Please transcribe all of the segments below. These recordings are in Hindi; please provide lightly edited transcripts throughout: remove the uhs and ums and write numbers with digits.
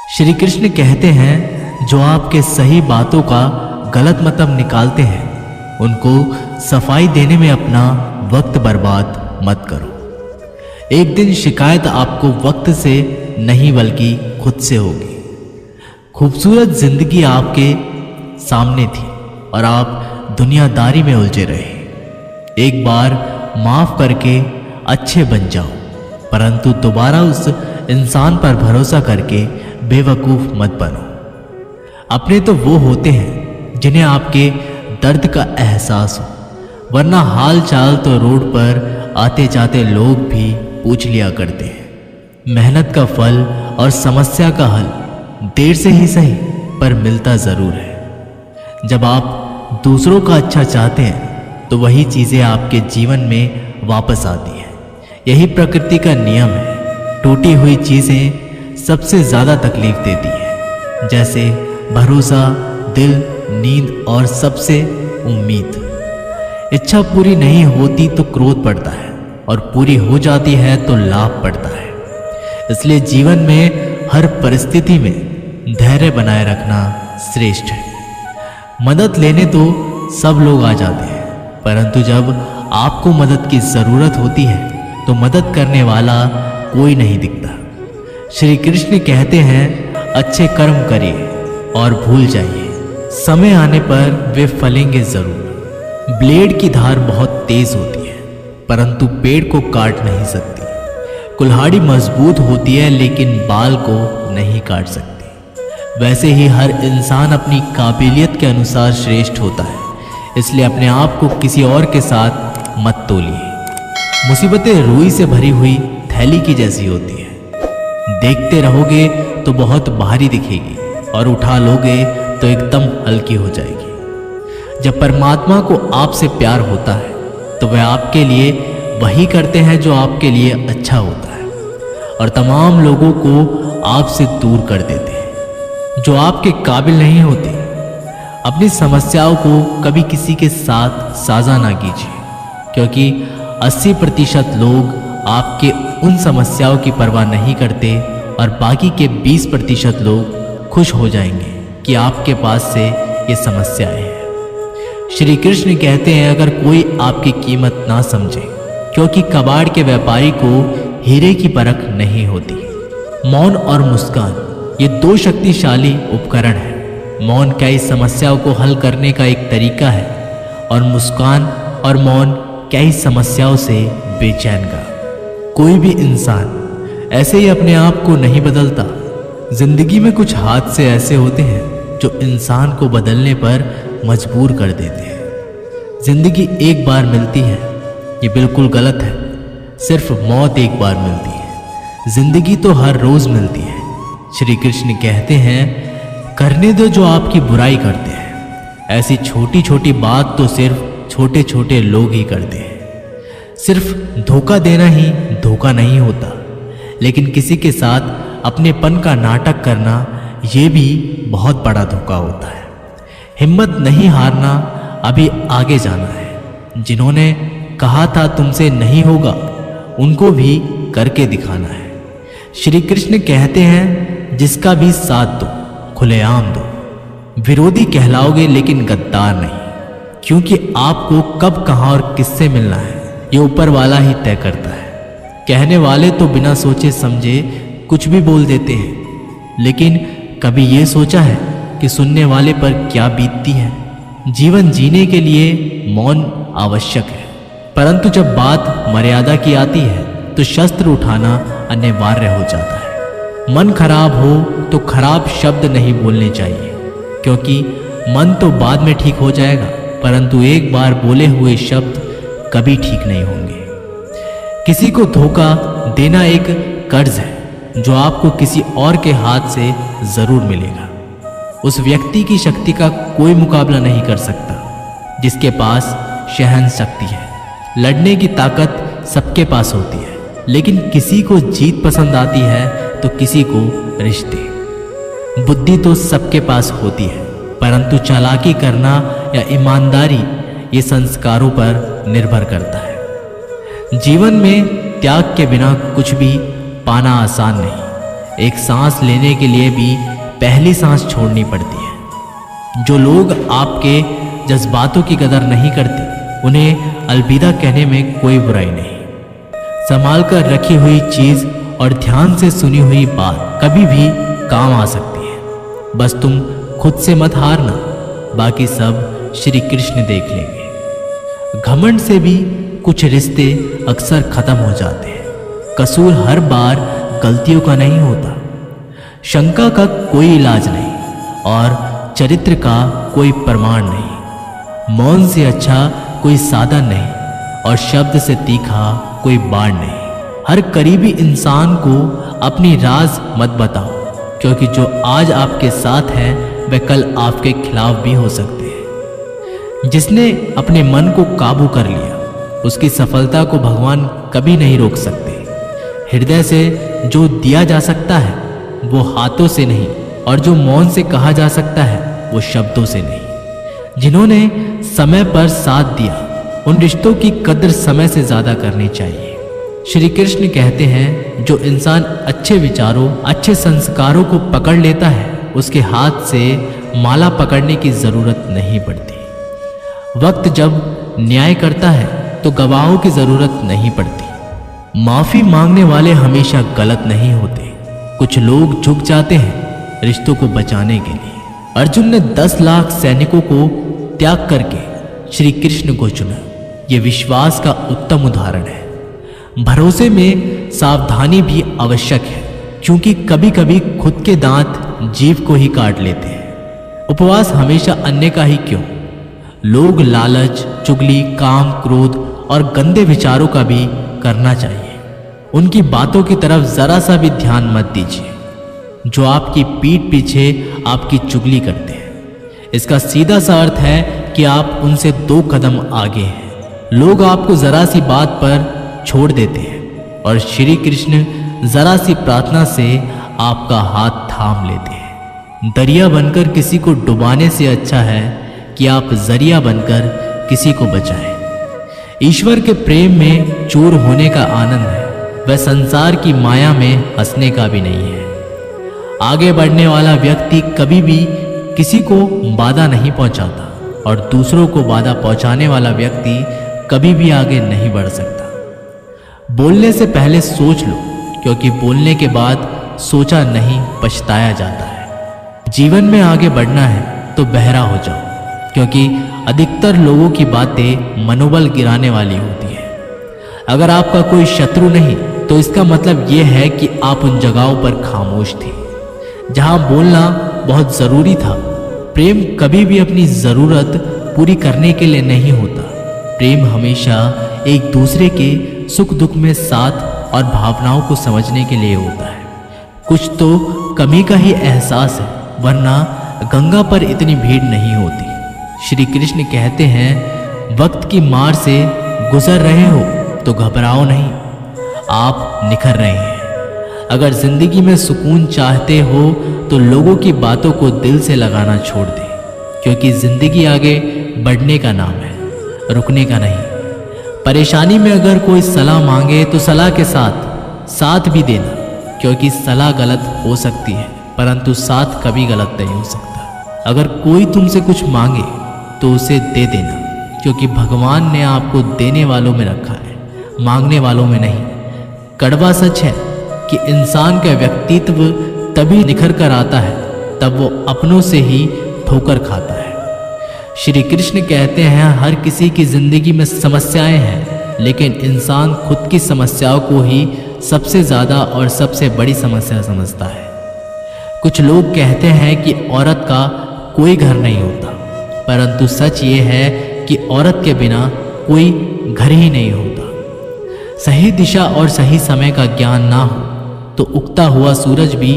श्री कृष्ण कहते हैं, जो आपके सही बातों का गलत मतलब निकालते हैं उनको सफाई देने में अपना वक्त बर्बाद मत करो। एक दिन शिकायत आपको वक्त से नहीं बल्कि खुद से होगी। खूबसूरत जिंदगी आपके सामने थी और आप दुनियादारी में उलझे रहे। एक बार माफ करके अच्छे बन जाओ, परंतु दोबारा उस इंसान पर भरोसा करके बेवकूफ मत बनो। अपने तो वो होते हैं जिन्हें आपके दर्द का एहसास हो, वरना हाल चाल तो रोड पर आते जाते लोग भी पूछ लिया करते हैं। मेहनत का फल और समस्या का हल देर से ही सही पर मिलता जरूर है। जब आप दूसरों का अच्छा चाहते हैं तो वही चीजें आपके जीवन में वापस आती हैं। यही प्रकृति का नियम है। टूटी हुई चीजें सबसे ज्यादा तकलीफ देती हैं, जैसे भरोसा, दिल, नींद और सबसे उम्मीद। इच्छा पूरी नहीं होती तो क्रोध बढ़ता है और पूरी हो जाती है तो लाभ बढ़ता है। इसलिए जीवन में हर परिस्थिति में धैर्य बनाए रखना श्रेष्ठ है। मदद लेने तो सब लोग आ जाते हैं, परंतु जब आपको मदद की जरूरत होती है तो मदद करने वाला कोई नहीं दिखता। श्री कृष्ण कहते हैं, अच्छे कर्म करिए और भूल जाइए, समय आने पर वे फलेंगे जरूर। ब्लेड की धार बहुत तेज होती है परंतु पेड़ को काट नहीं सकती। कुल्हाड़ी मजबूत होती है लेकिन बाल को नहीं काट सकती। वैसे ही हर इंसान अपनी काबिलियत के अनुसार श्रेष्ठ होता है, इसलिए अपने आप को किसी और के साथ मत तोलिए। मुसीबतें रुई से भरी हुई थैली की जैसी होती है। देखते रहोगे तो बहुत भारी दिखेगी और उठा लोगे तो एकदम हल्की हो जाएगी। जब परमात्मा को आपसे प्यार होता है तो वह आपके लिए वही करते हैं जो आपके लिए अच्छा होता है और तमाम लोगों को आपसे दूर कर देते हैं जो आपके काबिल नहीं होते। अपनी समस्याओं को कभी किसी के साथ साझा ना कीजिए, क्योंकि 80% लोग आपके उन समस्याओं की परवाह नहीं करते और बाकी के 20% लोग खुश हो जाएंगे कि आपके पास से ये समस्याएं हैं। श्री कृष्ण कहते हैं, अगर कोई आपकी कीमत ना समझे, क्योंकि कबाड़ के व्यापारी को हीरे की परख नहीं होती। मौन और मुस्कान ये दो शक्तिशाली उपकरण हैं। मौन कई समस्याओं को हल करने का एक तरीका है और मुस्कान और मौन कई समस्याओं से बेचैन का। कोई भी इंसान ऐसे ही अपने आप को नहीं बदलता। जिंदगी में कुछ हादसे ऐसे होते हैं जो इंसान को बदलने पर मजबूर कर देते हैं। जिंदगी एक बार मिलती है, ये बिल्कुल गलत है। सिर्फ मौत एक बार मिलती है, जिंदगी तो हर रोज मिलती है। श्री कृष्ण कहते हैं, करने दो जो आपकी बुराई करते हैं। ऐसी छोटी छोटी बात तो सिर्फ छोटे छोटे लोग ही करते हैं। सिर्फ धोखा देना ही धोखा नहीं होता, लेकिन किसी के साथ अपनेपन का नाटक करना ये भी बहुत बड़ा धोखा होता है। हिम्मत नहीं हारना, अभी आगे जाना है। जिन्होंने कहा था तुमसे नहीं होगा, उनको भी करके दिखाना है। श्री कृष्ण कहते हैं, जिसका भी साथ दो, खुलेआम दो। विरोधी कहलाओगे लेकिन गद्दार नहीं, क्योंकि आपको कब, कहां और किससे मिलना है ये ऊपर वाला ही तय करता है। कहने वाले तो बिना सोचे समझे कुछ भी बोल देते हैं, लेकिन कभी ये सोचा है कि सुनने वाले पर क्या बीतती है। जीवन जीने के लिए मौन आवश्यक है, परंतु जब बात मर्यादा की आती है तो शस्त्र उठाना अनिवार्य हो जाता है। मन खराब हो तो खराब शब्द नहीं बोलने चाहिए, क्योंकि मन तो बाद में ठीक हो जाएगा, परंतु एक बार बोले हुए शब्द कभी ठीक नहीं होंगे। किसी को धोखा देना एक कर्ज है जो आपको किसी और के हाथ से जरूर मिलेगा। उस व्यक्ति की शक्ति का कोई मुकाबला नहीं कर सकता जिसके पास सहन शक्ति है। लड़ने की ताकत सबके पास होती है, लेकिन किसी को जीत पसंद आती है तो किसी को रिश्ते। बुद्धि तो सबके पास होती है, परंतु चालाकी करना या ईमानदारी ये संस्कारों पर निर्भर करता है। जीवन में त्याग के बिना कुछ भी पाना आसान नहीं, एक सांस लेने के लिए भी पहली सांस छोड़नी पड़ती है। जो लोग आपके जज्बातों की कदर नहीं करते, उन्हें अलविदा कहने में कोई बुराई नहीं। संभाल कर रखी हुई चीज और ध्यान से सुनी हुई बात कभी भी काम आ सकती है। बस तुम खुद से मत हारना, बाकी सब श्री कृष्ण देख लेंगे। घमंड से भी कुछ रिश्ते अक्सर खत्म हो जाते हैं। कसूर हर बार गलतियों का नहीं होता। शंका का कोई इलाज नहीं और चरित्र का कोई प्रमाण नहीं। मौन से अच्छा कोई साधन नहीं और शब्द से तीखा कोई बाण नहीं। हर करीबी इंसान को अपनी राज मत बताओ, क्योंकि जो आज आपके साथ है वह कल आपके खिलाफ भी हो सकते हैं। जिसने अपने मन को काबू कर लिया, उसकी सफलता को भगवान कभी नहीं रोक सकते। हृदय से जो दिया जा सकता है वो हाथों से नहीं, और जो मौन से कहा जा सकता है वो शब्दों से नहीं। जिन्होंने समय पर साथ दिया, उन रिश्तों की कद्र समय से ज्यादा करनी चाहिए। श्री कृष्ण कहते हैं, जो इंसान अच्छे विचारों, अच्छे संस्कारों को पकड़ लेता है, उसके हाथ से माला पकड़ने की जरूरत नहीं पड़ती। वक्त जब न्याय करता है तो गवाहों की जरूरत नहीं पड़ती। माफी मांगने वाले हमेशा गलत नहीं होते। कुछ लोग झुक जाते हैं रिश्तों को बचाने के लिए। अर्जुन ने 10 लाख सैनिकों को त्याग करके श्री कृष्ण को चुना। यह विश्वास का उत्तम उदाहरण है। भरोसे में सावधानी भी आवश्यक है, क्योंकि कभी कभी खुद के दांत जीभ को ही काट लेते हैं। उपवास हमेशा अन्य का ही क्यों? लोग लालच, चुगली, काम, क्रोध और गंदे विचारों का भी करना चाहिए। उनकी बातों की तरफ जरा सा भी ध्यान मत दीजिए, जो आपकी पीठ पीछे आपकी चुगली करते हैं। इसका सीधा सा अर्थ है कि आप उनसे 2 कदम आगे हैं। लोग आपको जरा सी बात पर छोड़ देते हैं और श्री कृष्ण जरा सी प्रार्थना से आपका हाथ थाम लेते हैं। दरिया बनकर किसी को डुबाने से अच्छा है कि आप जरिया बनकर किसी को बचाएं। ईश्वर के प्रेम में चूर होने का आनंद है, वह संसार की माया में हंसने का भी नहीं है। आगे बढ़ने वाला व्यक्ति कभी भी किसी को बाधा नहीं पहुंचाता और दूसरों को बाधा पहुंचाने वाला व्यक्ति कभी भी आगे नहीं बढ़ सकता। बोलने से पहले सोच लो, क्योंकि बोलने के बाद सोचा नहीं पछताया जाता है। जीवन में आगे बढ़ना है तो बहरा हो जाओ, क्योंकि अधिकतर लोगों की बातें मनोबल गिराने वाली होती है। अगर आपका कोई शत्रु नहीं, तो इसका मतलब यह है कि आप उन जगहों पर खामोश थे जहां बोलना बहुत जरूरी था। प्रेम कभी भी अपनी जरूरत पूरी करने के लिए नहीं होता। प्रेम हमेशा एक दूसरे के सुख दुख में साथ और भावनाओं को समझने के लिए होता है। कुछ तो कमी का ही एहसास है, वरना गंगा पर इतनी भीड़ नहीं होती। श्री कृष्ण कहते हैं, वक्त की मार से गुजर रहे हो तो घबराओ नहीं, आप निखर रहे हैं। अगर जिंदगी में सुकून चाहते हो तो लोगों की बातों को दिल से लगाना छोड़ दें, क्योंकि जिंदगी आगे बढ़ने का नाम है, रुकने का नहीं। परेशानी में अगर कोई सलाह मांगे तो सलाह के साथ भी देना, क्योंकि सलाह गलत हो सकती है परंतु साथ कभी गलत नहीं हो सकता। अगर कोई तुमसे कुछ मांगे तो उसे दे देना, क्योंकि भगवान ने आपको देने वालों में रखा है, मांगने वालों में नहीं। कड़वा सच है कि इंसान का व्यक्तित्व तभी निखर कर आता है तब वो अपनों से ही ठोकर खाता है। श्री कृष्ण कहते हैं, हर किसी की जिंदगी में समस्याएं हैं, लेकिन इंसान खुद की समस्याओं को ही सबसे ज्यादा और सबसे बड़ी समस्या समझता है। कुछ लोग कहते हैं कि औरत का कोई घर नहीं होता, परंतु सच ये है कि औरत के बिना कोई घर ही नहीं होता। सही दिशा और सही समय का ज्ञान ना हो तो उगता हुआ सूरज भी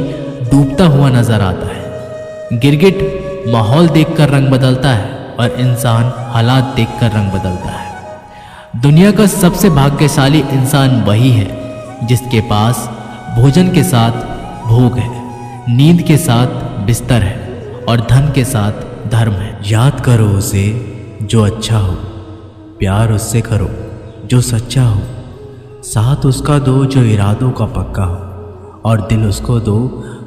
डूबता हुआ नजर आता है। गिरगिट माहौल देखकर रंग बदलता है और इंसान हालात देखकर रंग बदलता है। दुनिया का सबसे भाग्यशाली इंसान वही है जिसके पास भोजन के साथ भोग है, नींद के साथ बिस्तर है और धन के साथ धर्म है। याद करो उसे जो अच्छा हो, प्यार उससे करो जो सच्चा हो, साथ उसका दो जो इरादों का पक्का हो, और दिल उसको दो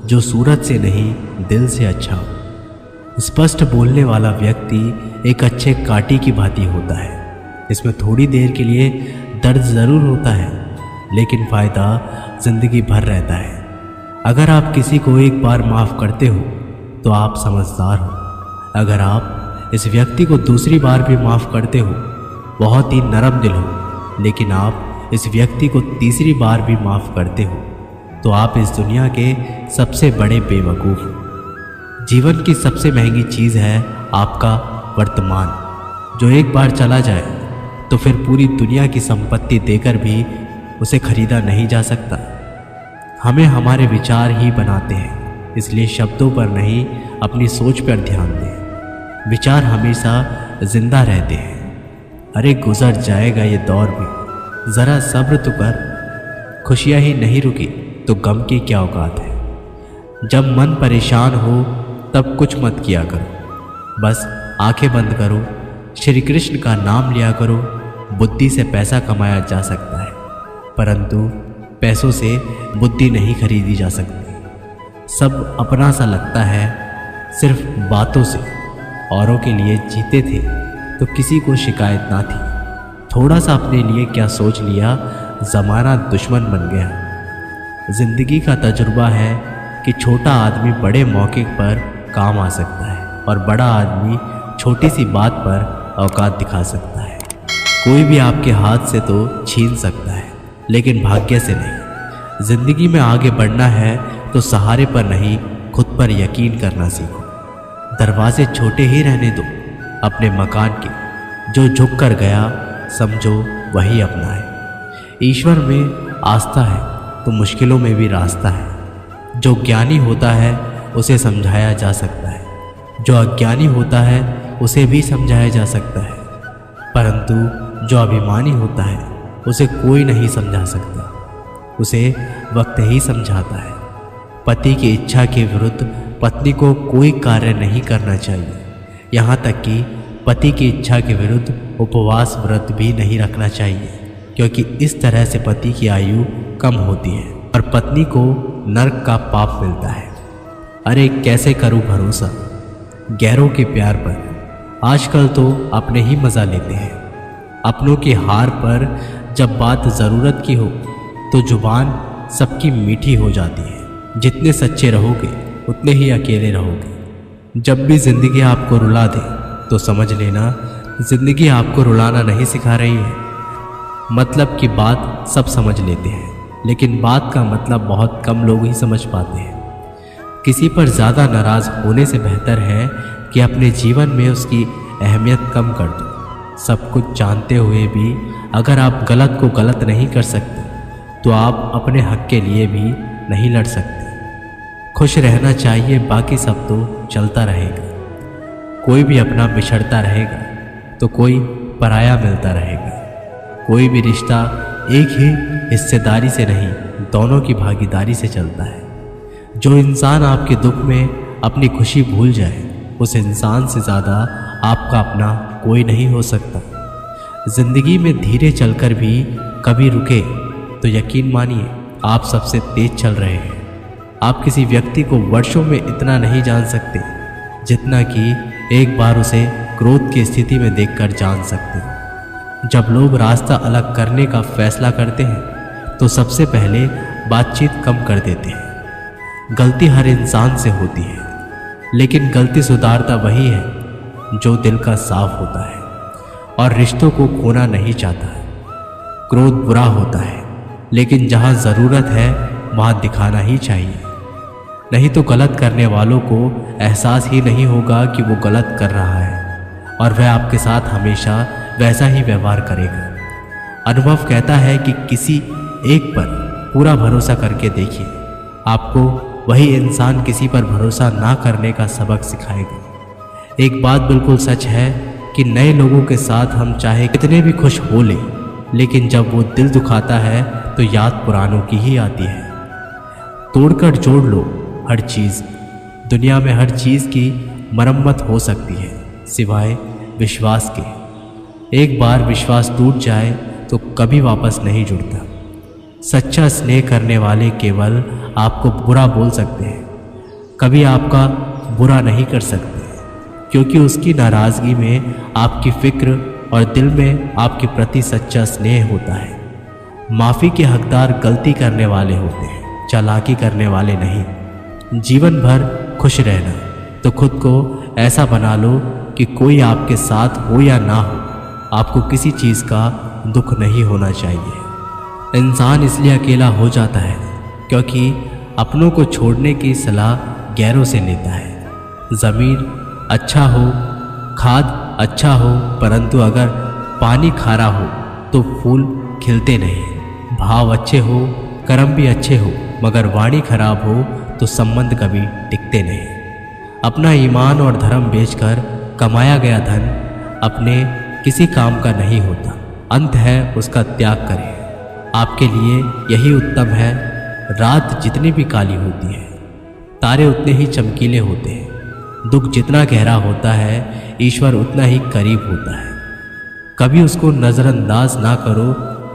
जो सूरत से नहीं दिल से अच्छा हो। स्पष्ट बोलने वाला व्यक्ति एक अच्छे कांटे की भांति होता है। इसमें थोड़ी देर के लिए दर्द ज़रूर होता है, लेकिन फ़ायदा ज़िंदगी भर रहता है। अगर आप किसी को एक बार माफ़ करते हो तो आप समझदार हो। अगर आप इस व्यक्ति को दूसरी बार भी माफ़ करते हो, बहुत ही नरम दिल हो, लेकिन आप इस व्यक्ति को तीसरी बार भी माफ़ करते हो, तो आप इस दुनिया के सबसे बड़े बेवकूफ़ हो। जीवन की सबसे महंगी चीज़ है आपका वर्तमान, जो एक बार चला जाए तो फिर पूरी दुनिया की संपत्ति देकर भी उसे खरीदा नहीं जा सकता। हमें हमारे विचार ही बनाते हैं, इसलिए शब्दों पर नहीं अपनी सोच पर ध्यान दें। विचार हमेशा जिंदा रहते हैं। अरे गुजर जाएगा ये दौर भी, ज़रा सब्र तो कर। खुशियाँ ही नहीं रुकी तो गम की क्या औकात है। जब मन परेशान हो तब कुछ मत किया करो, बस आंखें बंद करो, श्री कृष्ण का नाम लिया करो। बुद्धि से पैसा कमाया जा सकता है, परंतु पैसों से बुद्धि नहीं खरीदी जा सकती। सब अपना सा लगता है सिर्फ बातों से। औरों के लिए जीते थे तो किसी को शिकायत ना थी। थोड़ा सा अपने लिए क्या सोच लिया, ज़माना दुश्मन बन गया। जिंदगी का तजुर्बा है कि छोटा आदमी बड़े मौके पर काम आ सकता है और बड़ा आदमी छोटी सी बात पर औकात दिखा सकता है। कोई भी आपके हाथ से तो छीन सकता है, लेकिन भाग्य से नहीं। जिंदगी में आगे बढ़ना है तो सहारे पर नहीं, खुद पर यकीन करना सीखो। दरवाजे छोटे ही रहने दो अपने मकान के। जो झुक कर गया समझो वही अपना है। ईश्वर में आस्था है तो मुश्किलों में भी रास्ता है। जो ज्ञानी होता है उसे समझाया जा सकता है, जो अज्ञानी होता है उसे भी समझाया जा सकता है, परंतु जो अभिमानी होता है उसे कोई नहीं समझा सकता। उसे वक्त ही समझाता है। पति की इच्छा के विरुद्ध पत्नी को कोई कार्य नहीं करना चाहिए। यहाँ तक कि पति की इच्छा के विरुद्ध उपवास व्रत भी नहीं रखना चाहिए, क्योंकि इस तरह से पति की आयु कम होती है और पत्नी को नरक का पाप मिलता है। अरे कैसे करूं भरोसा गैरों के प्यार पर। आजकल तो अपने ही मज़ा लेते हैं। अपनों की हार पर जब बात ज़रूरत की हो तो जुबान सबकी मीठी हो जाती है। जितने सच्चे रहोगे उतने ही अकेले रहोगे। जब भी ज़िंदगी आपको रुला दे तो समझ लेना ज़िंदगी आपको रुलाना नहीं सिखा रही है। मतलब की बात सब समझ लेते हैं, लेकिन बात का मतलब बहुत कम लोग ही समझ पाते हैं। किसी पर ज़्यादा नाराज़ होने से बेहतर है कि अपने जीवन में उसकी अहमियत कम कर दो। सब कुछ जानते हुए भी अगर आप गलत को गलत नहीं कर सकते तो आप अपने हक के लिए भी नहीं लड़ सकते। खुश रहना चाहिए, बाकी सब तो चलता रहेगा। कोई भी अपना बिछड़ता रहेगा तो कोई पराया मिलता रहेगा। कोई भी रिश्ता एक ही हिस्सेदारी से नहीं, दोनों की भागीदारी से चलता है। जो इंसान आपके दुख में अपनी खुशी भूल जाए, उस इंसान से ज़्यादा आपका अपना कोई नहीं हो सकता। ज़िंदगी में धीरे चलकर भी कभी रुके तो यकीन मानिए आप सबसे तेज चल रहे हैं। आप किसी व्यक्ति को वर्षों में इतना नहीं जान सकते जितना कि एक बार उसे क्रोध की स्थिति में देखकर जान सकते हैं। जब लोग रास्ता अलग करने का फैसला करते हैं तो सबसे पहले बातचीत कम कर देते हैं। गलती हर इंसान से होती है, लेकिन गलती सुधारता वही है जो दिल का साफ होता है और रिश्तों को खोना नहीं चाहता है। क्रोध बुरा होता है, लेकिन जहाँ ज़रूरत है वहाँ दिखाना ही चाहिए, नहीं तो गलत करने वालों को एहसास ही नहीं होगा कि वो गलत कर रहा है और वह आपके साथ हमेशा वैसा ही व्यवहार करेगा। अनुभव कहता है कि किसी एक पर पूरा भरोसा करके देखिए, आपको वही इंसान किसी पर भरोसा ना करने का सबक सिखाएगा। एक बात बिल्कुल सच है कि नए लोगों के साथ हम चाहे कितने भी खुश हो लें, लेकिन जब वो दिल दुखाता है तो याद पुरानों की ही आती है। तोड़कर जोड़ लो हर चीज़। दुनिया में हर चीज़ की मरम्मत हो सकती है सिवाय विश्वास के। एक बार विश्वास टूट जाए तो कभी वापस नहीं जुड़ता। सच्चा स्नेह करने वाले केवल आपको बुरा बोल सकते हैं, कभी आपका बुरा नहीं कर सकते, क्योंकि उसकी नाराज़गी में आपकी फिक्र और दिल में आपके प्रति सच्चा स्नेह होता है। माफ़ी के हकदार गलती करने वाले होते हैं, चालाकी करने वाले नहीं। जीवन भर खुश रहना तो खुद को ऐसा बना लो कि कोई आपके साथ हो या ना हो, आपको किसी चीज़ का दुख नहीं होना चाहिए। इंसान इसलिए अकेला हो जाता है क्योंकि अपनों को छोड़ने की सलाह गैरों से लेता है। ज़मीन अच्छा हो, खाद अच्छा हो, परंतु अगर पानी खारा हो तो फूल खिलते नहीं। भाव अच्छे हो, कर्म भी अच्छे हो, मगर वाणी खराब हो तो संबंध कभी टिकते नहीं। अपना ईमान और धर्म बेचकर कमाया गया धन अपने किसी काम का नहीं होता, अंत है उसका त्याग करें। आपके लिए यही उत्तम है। रात जितनी भी काली होती है, तारे उतने ही चमकीले होते हैं। दुख जितना गहरा होता है, ईश्वर उतना ही करीब होता है। कभी उसको नज़रअंदाज ना करो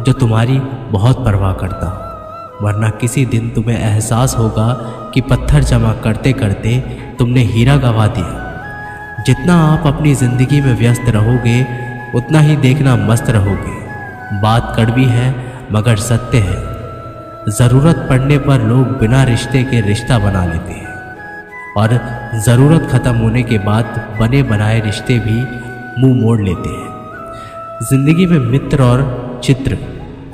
जो तुम्हारी बहुत परवाह करता हो, वरना किसी दिन तुम्हें एहसास होगा कि पत्थर जमा करते करते तुमने हीरा गंवा दिया। जितना आप अपनी ज़िंदगी में व्यस्त रहोगे उतना ही देखना मस्त रहोगे। बात कड़वी है मगर सत्य है। ज़रूरत पड़ने पर लोग बिना रिश्ते के रिश्ता बना लेते हैं और ज़रूरत ख़त्म होने के बाद बने बनाए रिश्ते भी मुंह मोड़ लेते हैं। ज़िंदगी में मित्र और चित्र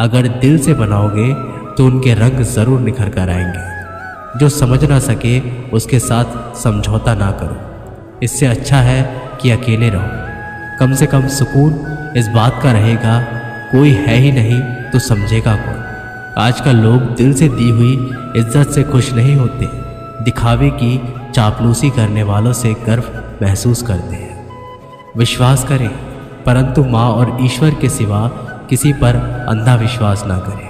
अगर दिल से बनाओगे तो उनके रंग ज़रूर निखर कर आएंगे। जो समझ ना सके उसके साथ समझौता ना करो। इससे अच्छा है कि अकेले रहो। कम से कम सुकून इस बात का रहेगा कोई है ही नहीं तो समझेगा कौन। आजकल लोग दिल से दी हुई इज्जत से खुश नहीं होते, दिखावे की चापलूसी करने वालों से गर्व महसूस करते हैं। विश्वास करें, परंतु माँ और ईश्वर के सिवा किसी पर अंधा विश्वास ना करें।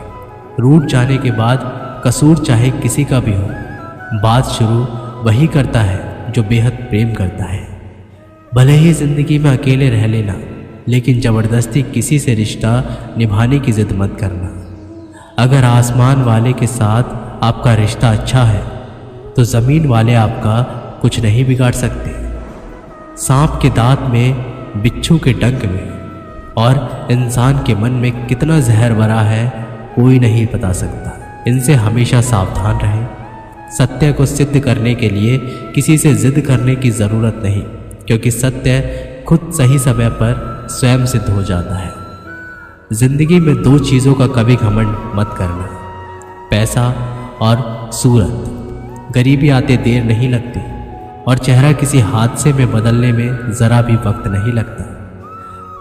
रूठ जाने के बाद कसूर चाहे किसी का भी हो, बात शुरू वही करता है जो बेहद प्रेम करता है। भले ही ज़िंदगी में अकेले रह लेना, लेकिन ज़बरदस्ती किसी से रिश्ता निभाने की जिद मत करना। अगर आसमान वाले के साथ आपका रिश्ता अच्छा है तो ज़मीन वाले आपका कुछ नहीं बिगाड़ सकते। सांप के दांत में, बिच्छू के डंक में और इंसान के मन में कितना जहर भरा है कोई नहीं बता सकता। इनसे हमेशा सावधान रहें। सत्य को सिद्ध करने के लिए किसी से जिद करने की ज़रूरत नहीं, क्योंकि सत्य खुद सही समय पर स्वयं सिद्ध हो जाता है। जिंदगी में दो चीज़ों का कभी घमंड मत करना, पैसा और सूरत। गरीबी आते देर नहीं लगती और चेहरा किसी हादसे में बदलने में ज़रा भी वक्त नहीं लगता।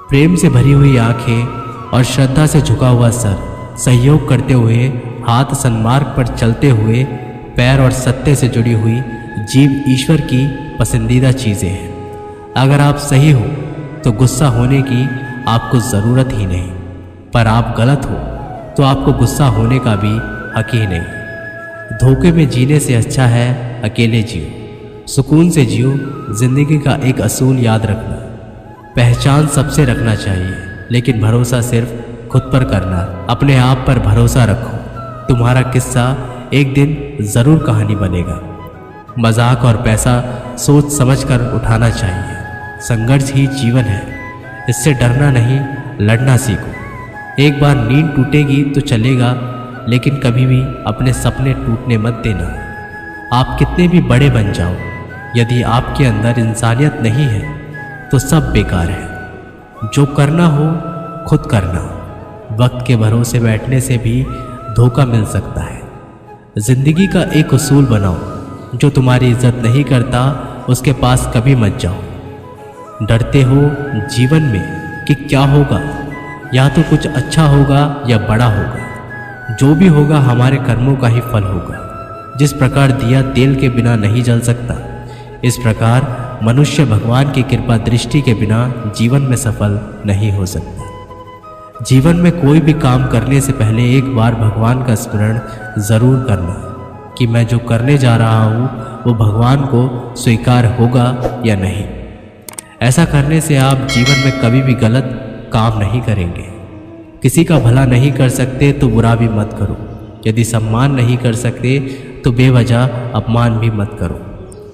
प्रेम से भरी हुई आंखें और श्रद्धा से झुका हुआ सर, सहयोग करते हुए हाथ, सन्मार्ग पर चलते हुए पैर और सत्य से जुड़ी हुई जीव ईश्वर की पसंदीदा चीज़ें हैं। अगर आप सही हो तो गुस्सा होने की आपको ज़रूरत ही नहीं, पर आप गलत हो तो आपको गुस्सा होने का भी हक ही नहीं। धोखे में जीने से अच्छा है अकेले जियो। सुकून से जियो। जिंदगी का एक असूल याद रखना, पहचान सबसे रखना चाहिए, लेकिन भरोसा सिर्फ खुद पर करना। अपने आप पर भरोसा रखो। तुम्हारा किस्सा एक दिन ज़रूर कहानी बनेगा। मजाक और पैसा सोच समझ कर उठाना चाहिए। संघर्ष ही जीवन है, इससे डरना नहीं, लड़ना सीखो। एक बार नींद टूटेगी तो चलेगा, लेकिन कभी भी अपने सपने टूटने मत देना। आप कितने भी बड़े बन जाओ, यदि आपके अंदर इंसानियत नहीं है तो सब बेकार है। जो करना हो खुद करना। वक्त के भरोसे बैठने से भी धोखा मिल सकता है। जिंदगी का एक उसूल बनाओ, जो तुम्हारी इज्जत नहीं करता उसके पास कभी मत जाओ। डरते हो जीवन में कि क्या होगा, या तो कुछ अच्छा होगा या बड़ा होगा। जो भी होगा हमारे कर्मों का ही फल होगा। जिस प्रकार दिया तेल के बिना नहीं जल सकता, इस प्रकार मनुष्य भगवान की कृपा दृष्टि के बिना जीवन में सफल नहीं हो सकता। जीवन में कोई भी काम करने से पहले एक बार भगवान का स्मरण ज़रूर करना कि मैं जो करने जा रहा हूँ वो भगवान को स्वीकार होगा या नहीं। ऐसा करने से आप जीवन में कभी भी गलत काम नहीं करेंगे। किसी का भला नहीं कर सकते तो बुरा भी मत करो। यदि सम्मान नहीं कर सकते तो बेवजह अपमान भी मत करो।